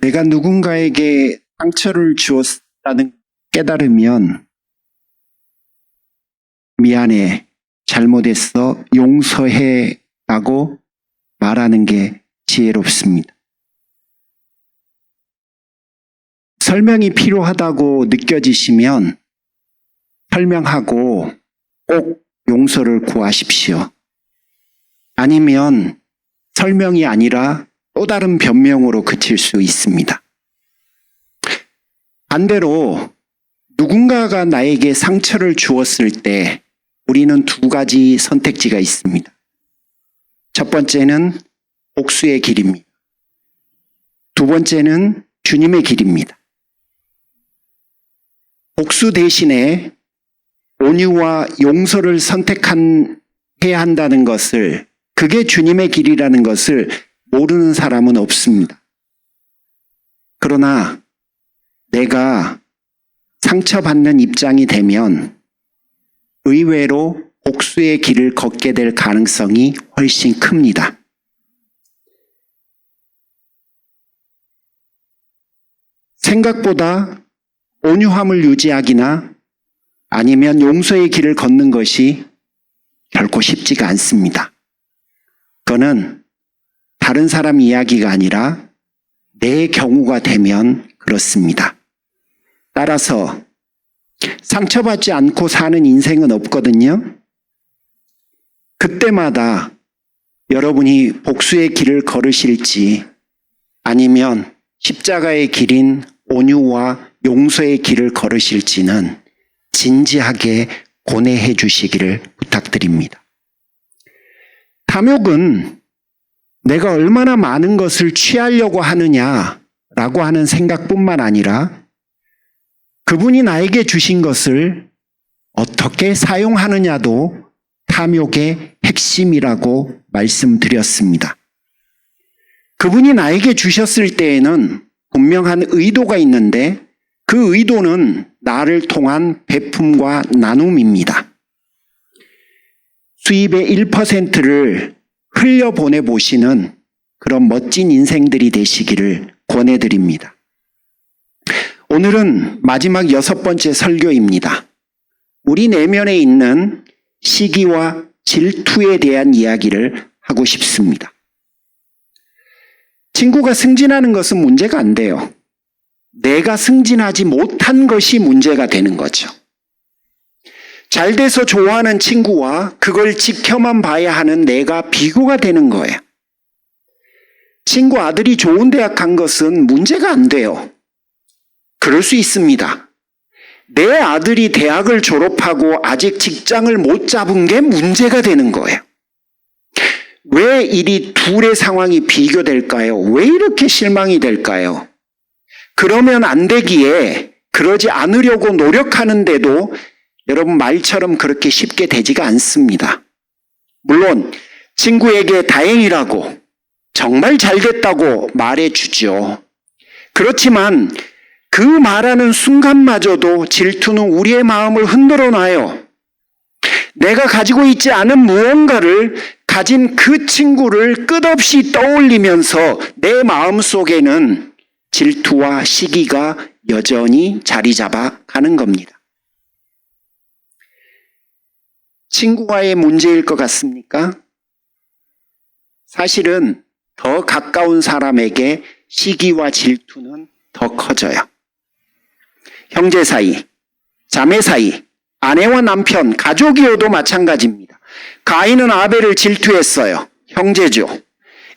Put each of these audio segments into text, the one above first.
내가 누군가에게 상처를 주었다는 깨달으면 미안해, 잘못했어, 용서해 라고 말하는 게 지혜롭습니다. 설명이 필요하다고 느껴지시면 설명하고 꼭 용서를 구하십시오. 아니면 설명이 아니라 또 다른 변명으로 그칠 수 있습니다. 반대로 누군가가 나에게 상처를 주었을 때 우리는 두 가지 선택지가 있습니다. 첫 번째는 복수의 길입니다. 두 번째는 주님의 길입니다. 복수 대신에 온유와 용서를 선택해야 한다는 것을, 그게 주님의 길이라는 것을 모르는 사람은 없습니다. 그러나 내가 상처받는 입장이 되면 의외로 복수의 길을 걷게 될 가능성이 훨씬 큽니다. 생각보다 온유함을 유지하기나 아니면 용서의 길을 걷는 것이 결코 쉽지가 않습니다. 그거는 다른 사람 이야기가 아니라 내 경우가 되면 그렇습니다. 따라서 상처받지 않고 사는 인생은 없거든요. 그때마다 여러분이 복수의 길을 걸으실지 아니면 십자가의 길인 온유와 용서의 길을 걸으실지는 진지하게 고뇌해 주시기를 부탁드립니다. 탐욕은 내가 얼마나 많은 것을 취하려고 하느냐라고 하는 생각뿐만 아니라 그분이 나에게 주신 것을 어떻게 사용하느냐도 탐욕의 핵심이라고 말씀드렸습니다. 그분이 나에게 주셨을 때에는 분명한 의도가 있는데 그 의도는 나를 통한 베품과 나눔입니다. 수입의 1%를 흘려보내보시는 그런 멋진 인생들이 되시기를 권해드립니다. 오늘은 마지막 6번째 설교입니다. 우리 내면에 있는 시기와 질투에 대한 이야기를 하고 싶습니다. 친구가 승진하는 것은 문제가 안 돼요. 내가 승진하지 못한 것이 문제가 되는 거죠. 잘 돼서 좋아하는 친구와 그걸 지켜만 봐야 하는 내가 비교가 되는 거예요. 친구 아들이 좋은 대학 간 것은 문제가 안 돼요. 그럴 수 있습니다. 내 아들이 대학을 졸업하고 아직 직장을 못 잡은 게 문제가 되는 거예요. 왜 이리 둘의 상황이 비교될까요? 왜 이렇게 실망이 될까요? 그러면 안 되기에 그러지 않으려고 노력하는데도 여러분 말처럼 그렇게 쉽게 되지가 않습니다. 물론 친구에게 다행이라고 정말 잘 됐다고 말해주죠. 그렇지만 그 말하는 순간마저도 질투는 우리의 마음을 흔들어 놔요. 내가 가지고 있지 않은 무언가를 가진 그 친구를 끝없이 떠올리면서 내 마음속에는 질투와 시기가 여전히 자리 잡아 가는 겁니다. 친구와의 문제일 것 같습니까? 사실은 더 가까운 사람에게 시기와 질투는 더 커져요. 형제 사이, 자매 사이, 아내와 남편, 가족이어도 마찬가지입니다. 가인은 아벨을 질투했어요. 형제죠.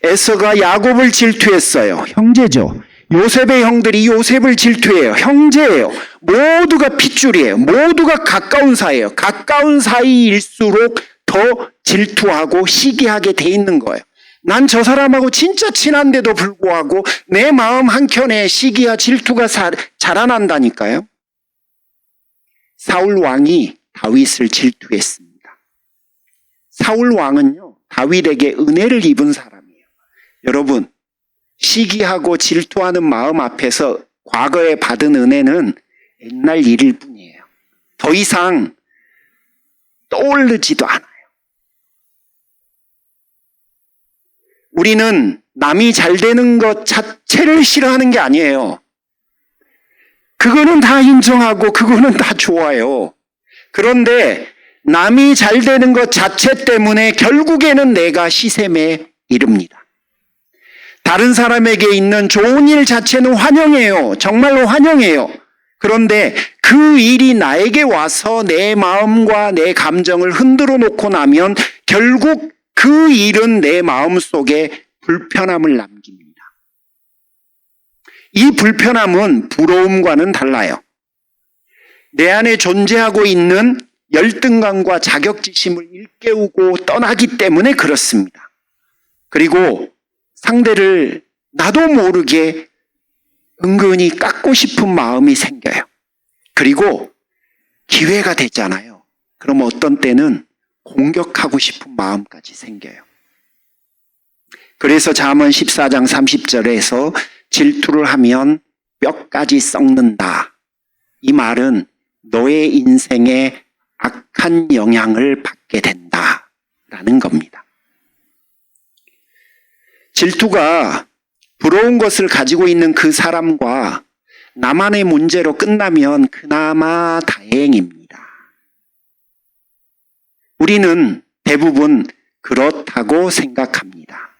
에서가 야곱을 질투했어요. 형제죠. 요셉의 형들이 요셉을 질투해요. 형제예요. 모두가 핏줄이에요. 모두가 가까운 사이예요. 가까운 사이일수록 더 질투하고 시기하게 돼 있는 거예요. 난 저 사람하고 진짜 친한데도 불구하고 내 마음 한켠에 시기와 질투가 자라난다니까요. 사울 왕이 다윗을 질투했습니다. 사울 왕은요, 다윗에게 은혜를 입은 사람이에요. 여러분, 시기하고 질투하는 마음 앞에서 과거에 받은 은혜는 옛날 일일 뿐이에요. 더 이상 떠오르지도 않아요. 우리는 남이 잘 되는 것 자체를 싫어하는 게 아니에요. 그거는 다 인정하고 그거는 다 좋아요. 그런데 남이 잘 되는 것 자체 때문에 결국에는 내가 시샘에 이릅니다. 다른 사람에게 있는 좋은 일 자체는 환영해요. 정말로 환영해요. 그런데 그 일이 나에게 와서 내 마음과 내 감정을 흔들어 놓고 나면 결국 그 일은 내 마음 속에 불편함을 남깁니다. 이 불편함은 부러움과는 달라요. 내 안에 존재하고 있는 열등감과 자격지심을 일깨우고 떠나기 때문에 그렇습니다. 그리고 상대를 나도 모르게 은근히 깎고 싶은 마음이 생겨요. 그리고 기회가 되잖아요. 그럼 어떤 때는 공격하고 싶은 마음까지 생겨요. 그래서 잠언 14장 30절에서 질투를 하면 뼈까지 썩는다. 이 말은 너의 인생에 악한 영향을 받게 된다라는 겁니다. 질투가 부러운 것을 가지고 있는 그 사람과 나만의 문제로 끝나면 그나마 다행입니다. 우리는 대부분 그렇다고 생각합니다.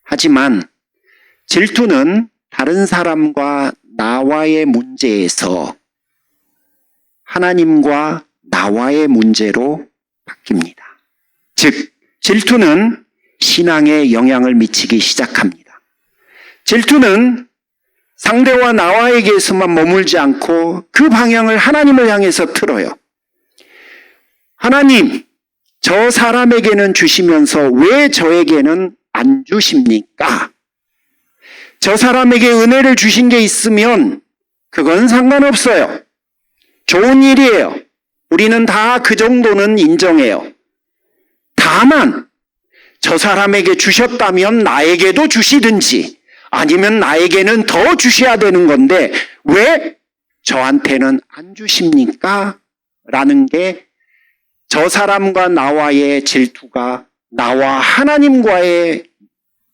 하지만 질투는 다른 사람과 나와의 문제에서 하나님과 나와의 문제로 바뀝니다. 즉, 질투는 신앙에 영향을 미치기 시작합니다. 질투는 상대와 나와에게서만 머물지 않고 그 방향을 하나님을 향해서 틀어요. 하나님, 저 사람에게는 주시면서 왜 저에게는 안 주십니까? 저 사람에게 은혜를 주신 게 있으면 그건 상관없어요. 좋은 일이에요. 우리는 다 그 정도는 인정해요. 다만 저 사람에게 주셨다면 나에게도 주시든지 아니면 나에게는 더 주셔야 되는 건데 왜 저한테는 안 주십니까? 라는 게 저 사람과 나와의 질투가 나와 하나님과의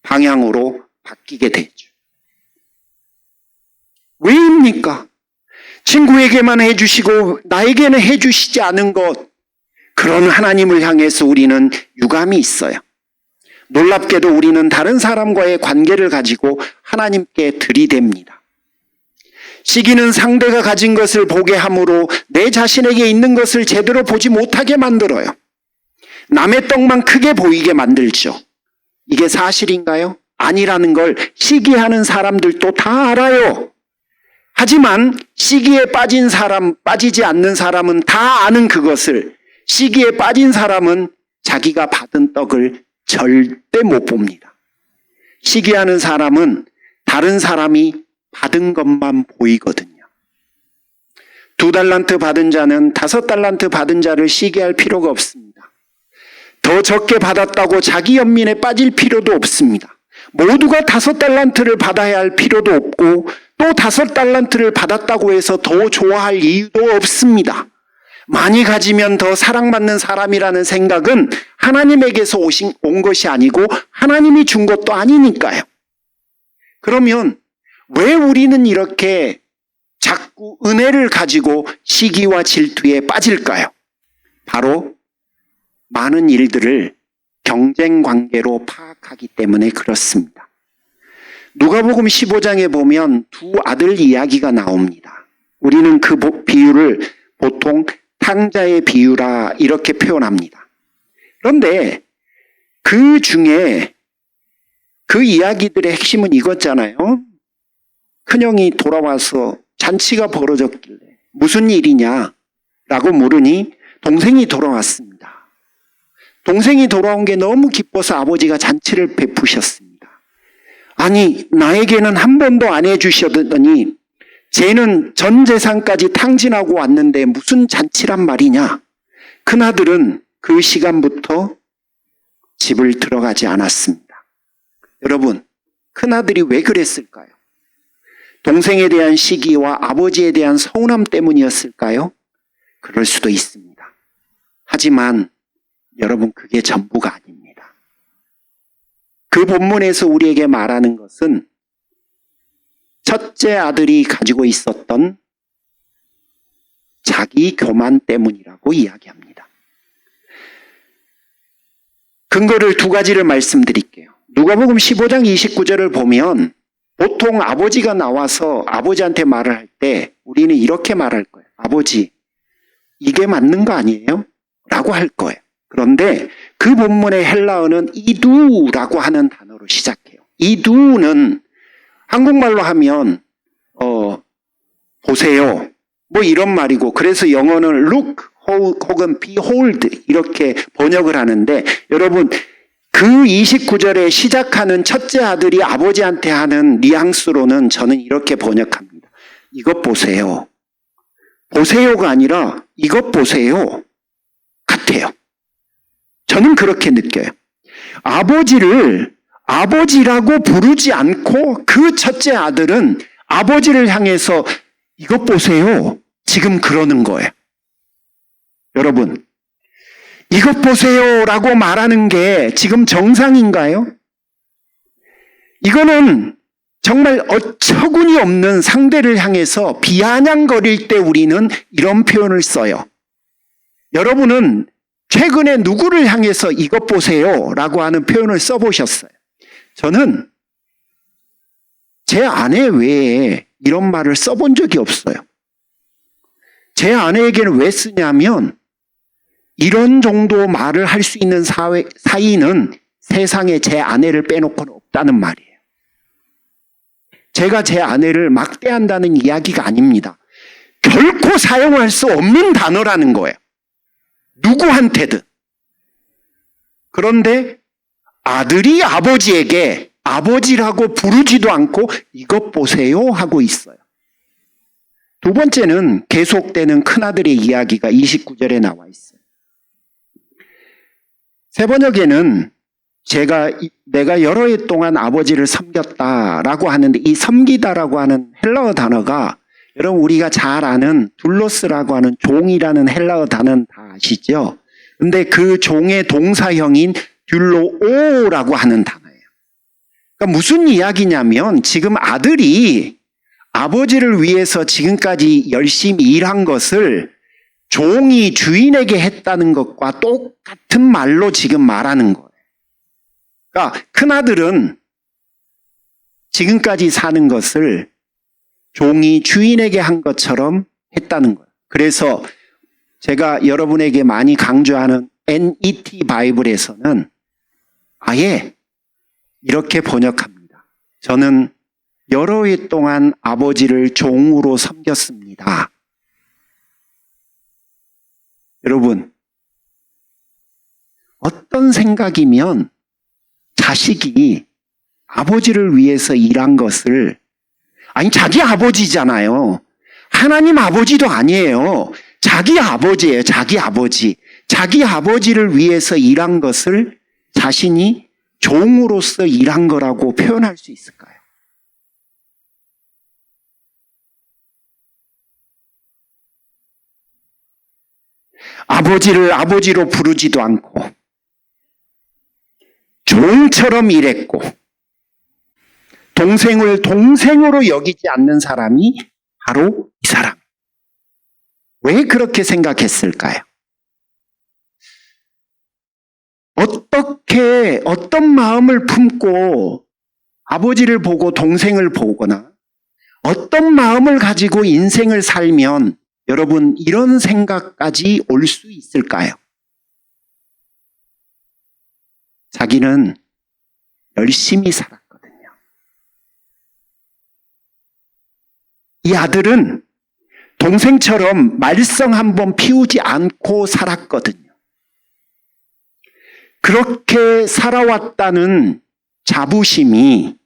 방향으로 바뀌게 되죠. 왜입니까? 친구에게만 해주시고 나에게는 해주시지 않은 것, 그런 하나님을 향해서 우리는 유감이 있어요. 놀랍게도 우리는 다른 사람과의 관계를 가지고 하나님께 들이댑니다. 시기는 상대가 가진 것을 보게 함으로 내 자신에게 있는 것을 제대로 보지 못하게 만들어요. 남의 떡만 크게 보이게 만들죠. 이게 사실인가요? 아니라는 걸 시기하는 사람들도 다 알아요. 하지만 시기에 빠진 사람, 빠지지 않는 사람은 다 아는 그것을, 시기에 빠진 사람은 자기가 받은 떡을 절대 못 봅니다. 시기하는 사람은 다른 사람이 받은 것만 보이거든요. 2달란트 받은 자는 5달란트 받은 자를 시기할 필요가 없습니다. 더 적게 받았다고 자기 연민에 빠질 필요도 없습니다. 모두가 5달란트를 받아야 할 필요도 없고 또 5달란트를 받았다고 해서 더 좋아할 이유도 없습니다. 많이 가지면 더 사랑받는 사람이라는 생각은 하나님에게서 온 것이 아니고 하나님이 준 것도 아니니까요. 그러면 왜 우리는 이렇게 자꾸 은혜를 가지고 시기와 질투에 빠질까요? 바로 많은 일들을 경쟁 관계로 파악하기 때문에 그렇습니다. 누가복음 15장에 보면 두 아들 이야기가 나옵니다. 우리는 그 비유를 보통 탕자의 비유라 이렇게 표현합니다. 그런데 그 중에 그 이야기들의 핵심은 이거잖아요. 큰형이 돌아와서 잔치가 벌어졌길래 무슨 일이냐 라고 물으니 동생이 돌아왔습니다. 동생이 돌아온 게 너무 기뻐서 아버지가 잔치를 베푸셨습니다. 아니, 나에게는 한 번도 안 해주셨더니 쟤는 전 재산까지 탕진하고 왔는데 무슨 잔치란 말이냐. 큰아들은 그 시간부터 집을 들어가지 않았습니다. 여러분, 큰아들이 왜 그랬을까요? 동생에 대한 시기와 아버지에 대한 서운함 때문이었을까요? 그럴 수도 있습니다. 하지만 여러분, 그게 전부가 아닙니다. 그 본문에서 우리에게 말하는 것은 첫째 아들이 가지고 있었던 자기 교만 때문이라고 이야기합니다. 근거를 두 가지를 말씀드릴게요. 누가복음 15장 29절을 보면 보통 아버지가 나와서 아버지한테 말을 할 때 우리는 이렇게 말할 거예요. 아버지, 이게 맞는 거 아니에요? 라고 할 거예요. 그런데 그 본문의 헬라어는 이두라고 하는 단어로 시작해요. 이두는 한국말로 하면 보세요. 뭐 이런 말이고, 그래서 영어는 look 혹은 behold 이렇게 번역을 하는데, 여러분 그 29절에 시작하는 첫째 아들이 아버지한테 하는 뉘앙스로는 저는 이렇게 번역합니다. 이것 보세요. 보세요가 아니라 이것 보세요 같아요. 저는 그렇게 느껴요. 아버지를 아버지라고 부르지 않고 그 첫째 아들은 아버지를 향해서 이것 보세요 지금 그러는 거예요. 여러분, 이것 보세요라고 말하는 게 지금 정상인가요? 이거는 정말 어처구니 없는 상대를 향해서 비아냥거릴 때 우리는 이런 표현을 써요. 여러분은 최근에 누구를 향해서 이것 보세요라고 하는 표현을 써보셨어요? 저는 제 아내 외에 이런 말을 써본 적이 없어요. 제 아내에게는 왜 쓰냐면 이런 정도 말을 할 수 있는 사이는 세상에 제 아내를 빼놓고는 없다는 말이에요. 제가 제 아내를 막대한다는 이야기가 아닙니다. 결코 사용할 수 없는 단어라는 거예요. 누구한테든. 그런데 아들이 아버지에게 아버지라고 부르지도 않고 이것 보세요 하고 있어요. 두 번째는 계속되는 큰아들의 이야기가 29절에 나와 있어요. 세 번역에는 내가 여러 해 동안 아버지를 섬겼다라고 하는데, 이 섬기다라고 하는 헬라어 단어가 여러분 우리가 잘 아는 둘로스라고 하는 종이라는 헬라어 단어는 다 아시죠? 근데 그 종의 동사형인 듈로오라고 하는 단어예요. 그러니까 무슨 이야기냐면 지금 아들이 아버지를 위해서 지금까지 열심히 일한 것을 종이 주인에게 했다는 것과 똑같은 말로 지금 말하는 거예요. 그러니까 큰아들은 지금까지 사는 것을 종이 주인에게 한 것처럼 했다는 거예요. 그래서 제가 여러분에게 많이 강조하는 NET 바이블에서는 아예 이렇게 번역합니다. 저는 여러 해 동안 아버지를 종으로 섬겼습니다. 여러분, 어떤 생각이면 자식이 아버지를 위해서 일한 것을, 아니 자기 아버지잖아요. 하나님 아버지도 아니에요. 자기 아버지예요. 자기 아버지. 자기 아버지를 위해서 일한 것을 자신이 종으로서 일한 거라고 표현할 수 있을까요? 아버지를 아버지로 부르지도 않고 종처럼 일했고 동생을 동생으로 여기지 않는 사람이 바로 이 사람. 왜 그렇게 생각했을까요? 어떤 마음을 품고 아버지를 보고 동생을 보거나 어떤 마음을 가지고 인생을 살면 여러분 이런 생각까지 올 수 있을까요? 자기는 열심히 살았거든요. 이 아들은 동생처럼 말썽 한번 피우지 않고 살았거든요. 그렇게 살아왔다는 자부심이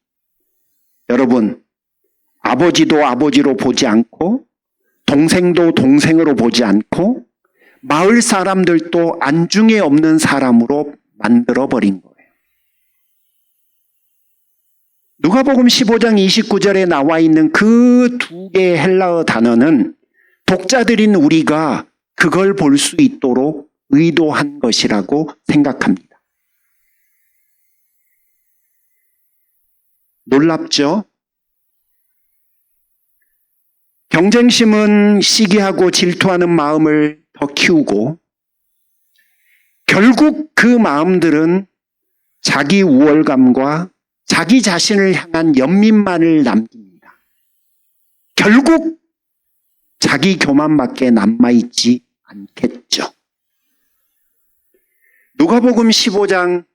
여러분 아버지도 아버지로 보지 않고 동생도 동생으로 보지 않고 마을 사람들도 안중에 없는 사람으로 만들어버린 거예요. 누가복음 15장 29절에 나와 있는 그 두 개의 헬라어 단어는 독자들인 우리가 그걸 볼 수 있도록 의도한 것이라고 생각합니다. 놀랍죠? 경쟁심은 시기하고 질투하는 마음을 더 키우고 결국 그 마음들은 자기 우월감과 자기 자신을 향한 연민만을 남깁니다. 결국 자기 교만밖에 남아있지 않겠죠. 누가복음 15장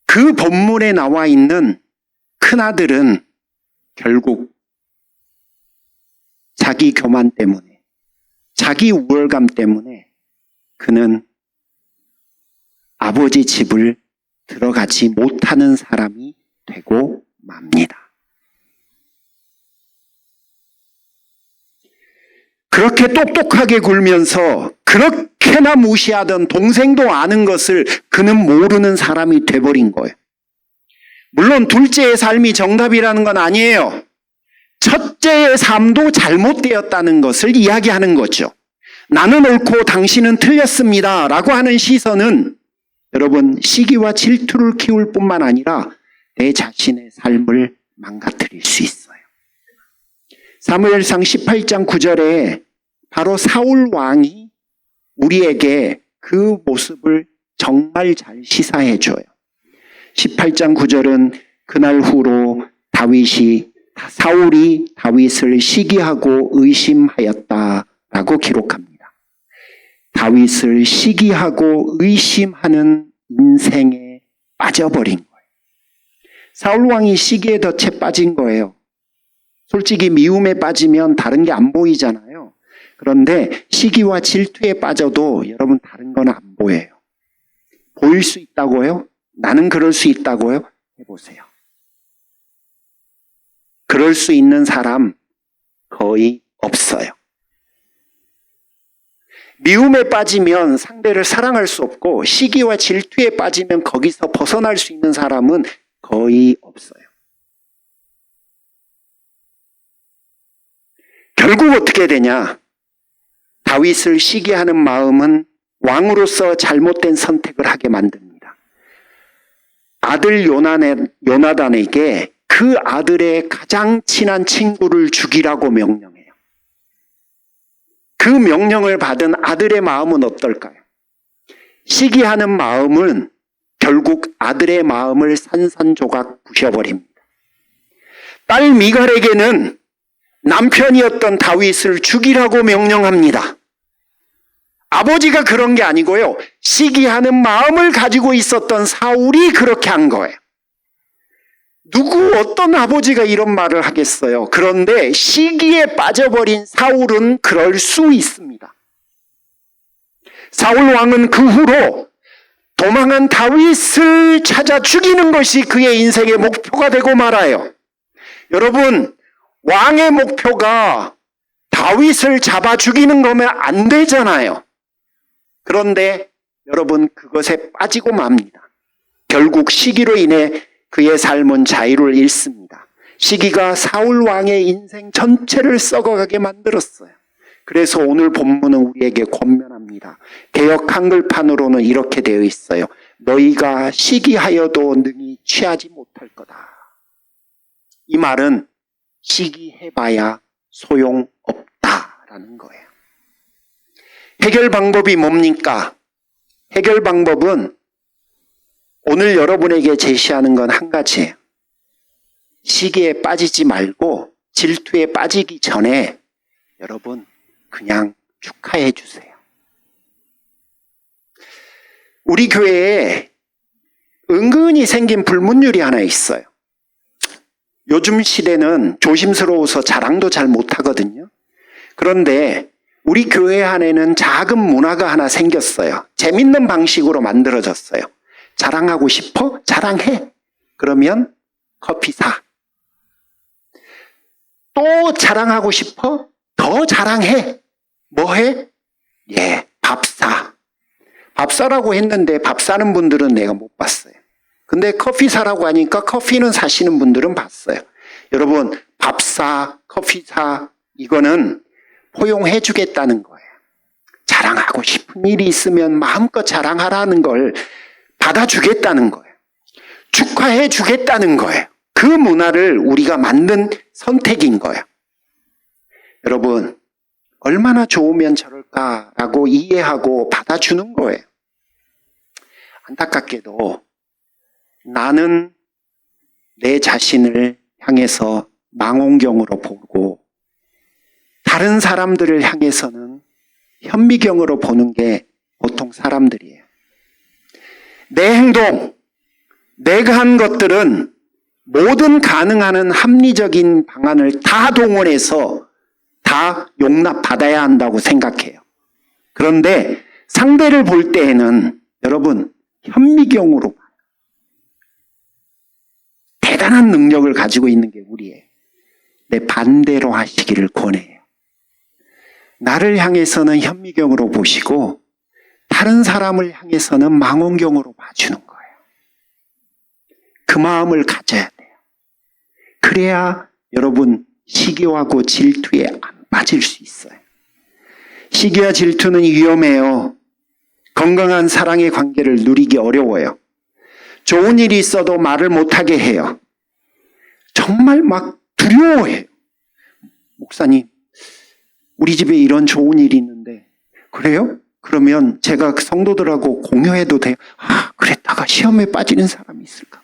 그 본문에 나와 있는 큰아들은 결국 자기 교만 때문에, 자기 우월감 때문에 그는 아버지 집을 들어가지 못하는 사람이 되고 맙니다. 그렇게 똑똑하게 굴면서 그렇게나 무시하던 동생도 아는 것을 그는 모르는 사람이 돼버린 거예요. 물론 둘째의 삶이 정답이라는 건 아니에요. 첫째의 삶도 잘못되었다는 것을 이야기하는 거죠. 나는 옳고 당신은 틀렸습니다 라고 하는 시선은 여러분 시기와 질투를 키울 뿐만 아니라 내 자신의 삶을 망가뜨릴 수 있어요. 사무엘상 18장 9절에 바로 사울 왕이 우리에게 그 모습을 정말 잘 시사해 줘요. 18장 9절은 그날 후로 사울이 다윗을 시기하고 의심하였다라고 기록합니다. 다윗을 시기하고 의심하는 인생에 빠져버린 거예요. 사울 왕이 시기에 덫에 빠진 거예요. 솔직히 미움에 빠지면 다른 게 안 보이잖아요. 그런데 시기와 질투에 빠져도 여러분 다른 건 안 보여요. 보일 수 있다고요? 나는 그럴 수 있다고요? 해보세요. 그럴 수 있는 사람 거의 없어요. 미움에 빠지면 상대를 사랑할 수 없고 시기와 질투에 빠지면 거기서 벗어날 수 있는 사람은 거의 없어요. 결국 어떻게 되냐? 다윗을 시기하는 마음은 왕으로서 잘못된 선택을 하게 만듭니다. 아들 요나단에게 그 아들의 가장 친한 친구를 죽이라고 명령해요. 그 명령을 받은 아들의 마음은 어떨까요? 시기하는 마음은 결국 아들의 마음을 산산조각 부셔버립니다. 딸 미갈에게는 남편이었던 다윗을 죽이라고 명령합니다. 아버지가 그런 게 아니고요. 시기하는 마음을 가지고 있었던 사울이 그렇게 한 거예요. 어떤 아버지가 이런 말을 하겠어요. 그런데 시기에 빠져버린 사울은 그럴 수 있습니다. 사울 왕은 그 후로 도망한 다윗을 찾아 죽이는 것이 그의 인생의 목표가 되고 말아요. 여러분, 왕의 목표가 다윗을 잡아 죽이는 거면 안 되잖아요. 그런데 여러분 그것에 빠지고 맙니다. 결국 시기로 인해 그의 삶은 자유를 잃습니다. 시기가 사울 왕의 인생 전체를 썩어가게 만들었어요. 그래서 오늘 본문은 우리에게 권면합니다. 개역 한글판으로는 이렇게 되어 있어요. 너희가 시기하여도 능히 취하지 못할 거다. 이 말은 시기해봐야 소용없다라는 거예요. 해결 방법이 뭡니까? 해결 방법은 오늘 여러분에게 제시하는 건 한 가지예요. 시기에 빠지지 말고 질투에 빠지기 전에 여러분 그냥 축하해 주세요. 우리 교회에 은근히 생긴 불문율이 하나 있어요. 요즘 시대는 조심스러워서 자랑도 잘 못하거든요. 그런데 우리 교회 안에는 작은 문화가 하나 생겼어요. 재밌는 방식으로 만들어졌어요. 자랑하고 싶어? 자랑해. 그러면 커피 사. 또 자랑하고 싶어? 더 자랑해. 뭐 해? 밥 사. 밥 사라고 했는데 밥 사는 분들은 내가 못 봤어요. 근데 커피 사라고 하니까 커피는 사시는 분들은 봤어요. 여러분, 밥 사, 커피 사, 이거는 포용해 주겠다는 거예요. 자랑하고 싶은 일이 있으면 마음껏 자랑하라는 걸 받아주겠다는 거예요. 축하해 주겠다는 거예요. 그 문화를 우리가 만든 선택인 거예요. 여러분, 얼마나 좋으면 저럴까라고 이해하고 받아주는 거예요. 안타깝게도 나는 내 자신을 향해서 망원경으로 보고 다른 사람들을 향해서는 현미경으로 보는 게 보통 사람들이에요. 내 행동, 내가 한 것들은 모든 가능한 합리적인 방안을 다 동원해서 다 용납받아야 한다고 생각해요. 그런데 상대를 볼 때에는 여러분 현미경으로 봐요. 대단한 능력을 가지고 있는 게 우리예요. 내 반대로 하시기를 권해요. 나를 향해서는 현미경으로 보시고 다른 사람을 향해서는 망원경으로 봐주는 거예요. 그 마음을 가져야 돼요. 그래야 여러분 시기하고 질투에 안 빠질 수 있어요. 시기와 질투는 위험해요. 건강한 사랑의 관계를 누리기 어려워요. 좋은 일이 있어도 말을 못하게 해요. 정말 막 두려워해요. 목사님, 우리 집에 이런 좋은 일이 있는데 그래요? 그러면 제가 성도들하고 공유해도 돼요? 그랬다가 시험에 빠지는 사람이 있을까?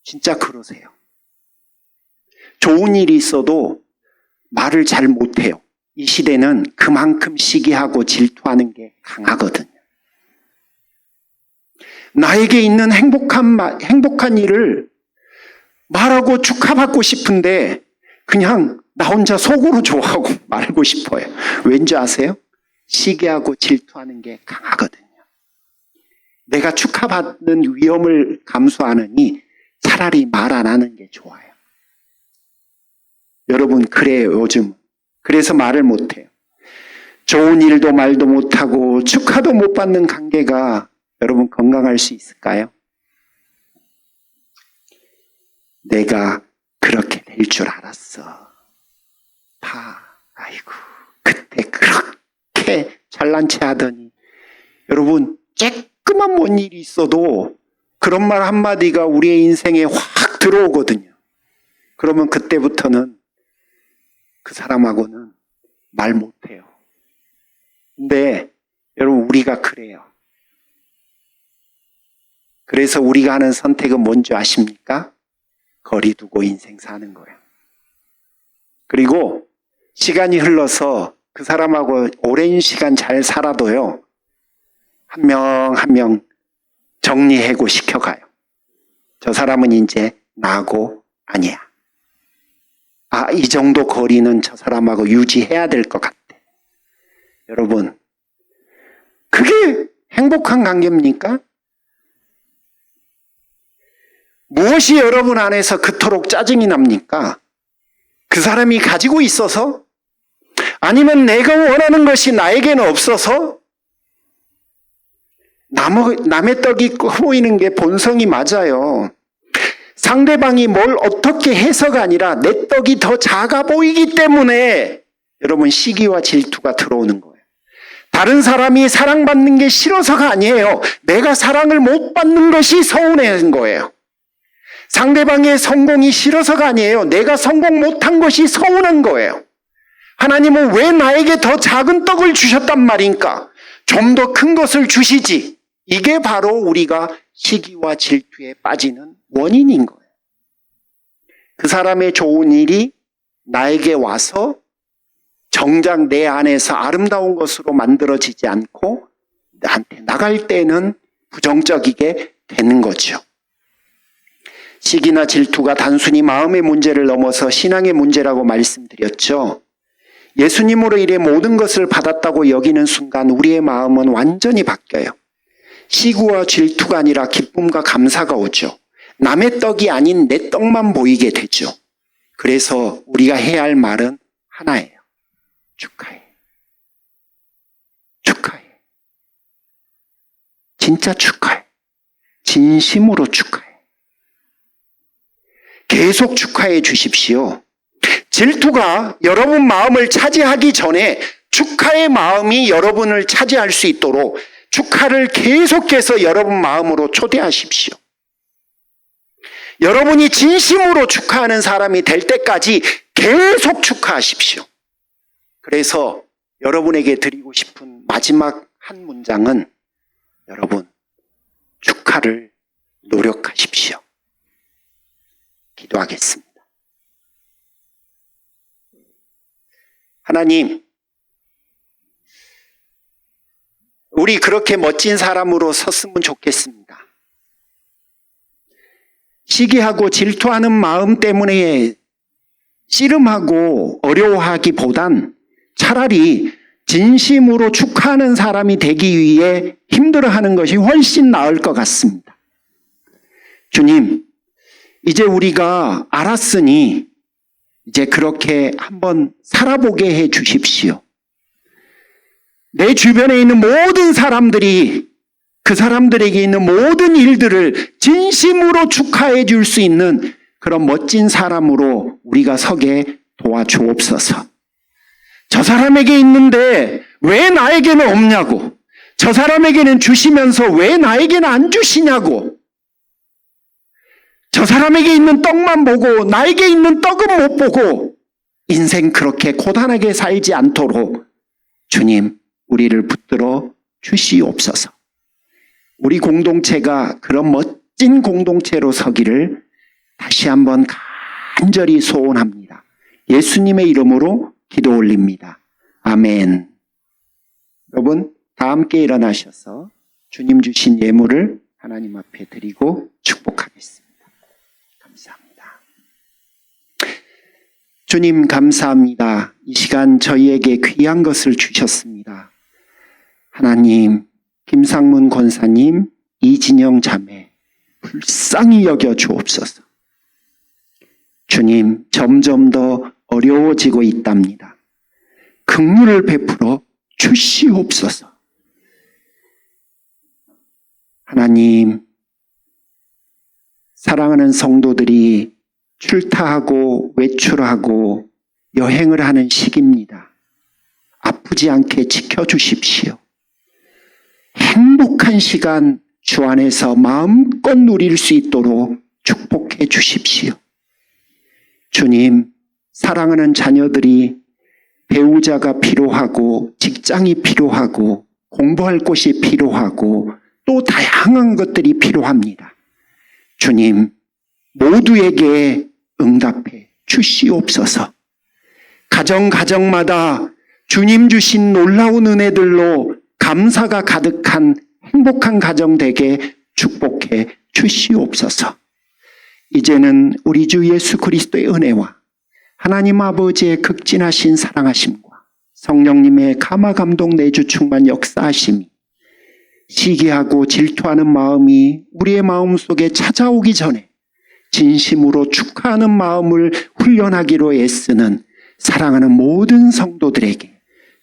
진짜 그러세요. 좋은 일이 있어도 말을 잘 못해요. 이 시대는 그만큼 시기하고 질투하는 게 강하거든요. 나에게 있는 행복한 일을 말하고 축하받고 싶은데 그냥 나 혼자 속으로 좋아하고 말고 싶어요. 왠지 아세요? 시기하고 질투하는 게 강하거든요. 내가 축하받는 위험을 감수하느니 차라리 말 안 하는 게 좋아요. 여러분 그래요 요즘. 그래서 말을 못해요. 좋은 일도 말도 못하고 축하도 못 받는 관계가 여러분 건강할 수 있을까요? 내가 그렇게 될 줄 알았어. 아이고 그때 그렇게 잘난 체 하더니 여러분 쬐끄만 뭔 일이 있어도 그런 말 한마디가 우리의 인생에 확 들어오거든요. 그러면 그때부터는 그 사람하고는 말 못해요. 근데 여러분 우리가 그래요. 그래서 우리가 하는 선택은 뭔지 아십니까? 거리 두고 인생 사는 거예요. 그리고 시간이 흘러서 그 사람하고 오랜 시간 잘 살아도요. 한 명 한 명 정리해고 시켜가요. 저 사람은 이제 나하고 아니야. 이 정도 거리는 저 사람하고 유지해야 될 것 같아. 여러분, 그게 행복한 관계입니까? 무엇이 여러분 안에서 그토록 짜증이 납니까? 그 사람이 가지고 있어서? 아니면 내가 원하는 것이 나에게는 없어서? 남의 떡이 커 보이는 게 본성이 맞아요. 상대방이 뭘 어떻게 해서가 아니라 내 떡이 더 작아 보이기 때문에 여러분 시기와 질투가 들어오는 거예요. 다른 사람이 사랑받는 게 싫어서가 아니에요. 내가 사랑을 못 받는 것이 서운한 거예요. 상대방의 성공이 싫어서가 아니에요. 내가 성공 못한 것이 서운한 거예요. 하나님은 왜 나에게 더 작은 떡을 주셨단 말인가? 좀 더 큰 것을 주시지. 이게 바로 우리가 시기와 질투에 빠지는 원인인 거예요. 그 사람의 좋은 일이 나에게 와서 정작 내 안에서 아름다운 것으로 만들어지지 않고 나한테 나갈 때는 부정적이게 되는 거죠. 시기나 질투가 단순히 마음의 문제를 넘어서 신앙의 문제라고 말씀드렸죠. 예수님으로 인해 모든 것을 받았다고 여기는 순간 우리의 마음은 완전히 바뀌어요. 시기와 질투가 아니라 기쁨과 감사가 오죠. 남의 떡이 아닌 내 떡만 보이게 되죠. 그래서 우리가 해야 할 말은 하나예요. 축하해. 축하해. 진짜 축하해. 진심으로 축하해. 계속 축하해 주십시오. 질투가 여러분 마음을 차지하기 전에 축하의 마음이 여러분을 차지할 수 있도록 축하를 계속해서 여러분 마음으로 초대하십시오. 여러분이 진심으로 축하하는 사람이 될 때까지 계속 축하하십시오. 그래서 여러분에게 드리고 싶은 마지막 한 문장은 여러분, 축하를 노력하십시오. 기도하겠습니다. 하나님, 우리 그렇게 멋진 사람으로 섰으면 좋겠습니다. 시기하고 질투하는 마음 때문에 씨름하고 어려워하기보단 차라리 진심으로 축하하는 사람이 되기 위해 힘들어하는 것이 훨씬 나을 것 같습니다. 주님, 이제 우리가 알았으니 이제 그렇게 한번 살아보게 해 주십시오. 내 주변에 있는 모든 사람들이 그 사람들에게 있는 모든 일들을 진심으로 축하해 줄 수 있는 그런 멋진 사람으로 우리가 서게 도와주옵소서. 저 사람에게 있는데 왜 나에게는 없냐고, 저 사람에게는 주시면서 왜 나에게는 안 주시냐고, 저 사람에게 있는 떡만 보고 나에게 있는 떡은 못 보고 인생 그렇게 고단하게 살지 않도록 주님, 우리를 붙들어 주시옵소서. 우리 공동체가 그런 멋진 공동체로 서기를 다시 한번 간절히 소원합니다. 예수님의 이름으로 기도 올립니다. 아멘. 여러분, 다 함께 일어나셔서 주님 주신 예물을 하나님 앞에 드리고 축복하겠습니다. 감사합니다. 주님 감사합니다. 이 시간 저희에게 귀한 것을 주셨습니다. 하나님, 김상문 권사님, 이진영 자매 불쌍히 여겨 주옵소서. 주님, 점점 더 어려워지고 있답니다. 긍휼을 베풀어 주시옵소서. 하나님, 사랑하는 성도들이 출타하고 외출하고 여행을 하는 시기입니다. 아프지 않게 지켜주십시오. 행복한 시간 주 안에서 마음껏 누릴 수 있도록 축복해 주십시오. 주님, 사랑하는 자녀들이 배우자가 필요하고 직장이 필요하고 공부할 곳이 필요하고 또 다양한 것들이 필요합니다. 주님, 모두에게 응답해 주시옵소서. 가정마다 주님 주신 놀라운 은혜들로 감사가 가득한 행복한 가정 되게 축복해 주시옵소서. 이제는 우리 주 예수 그리스도의 은혜와 하나님 아버지의 극진하신 사랑하심과 성령님의 감화 감동 내주 충만 역사하심이 시기하고 질투하는 마음이 우리의 마음속에 찾아오기 전에 진심으로 축하하는 마음을 훈련하기로 애쓰는 사랑하는 모든 성도들에게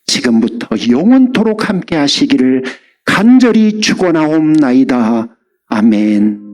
지금부터 영원토록 함께 하시기를 간절히 축원하옵나이다. 아멘.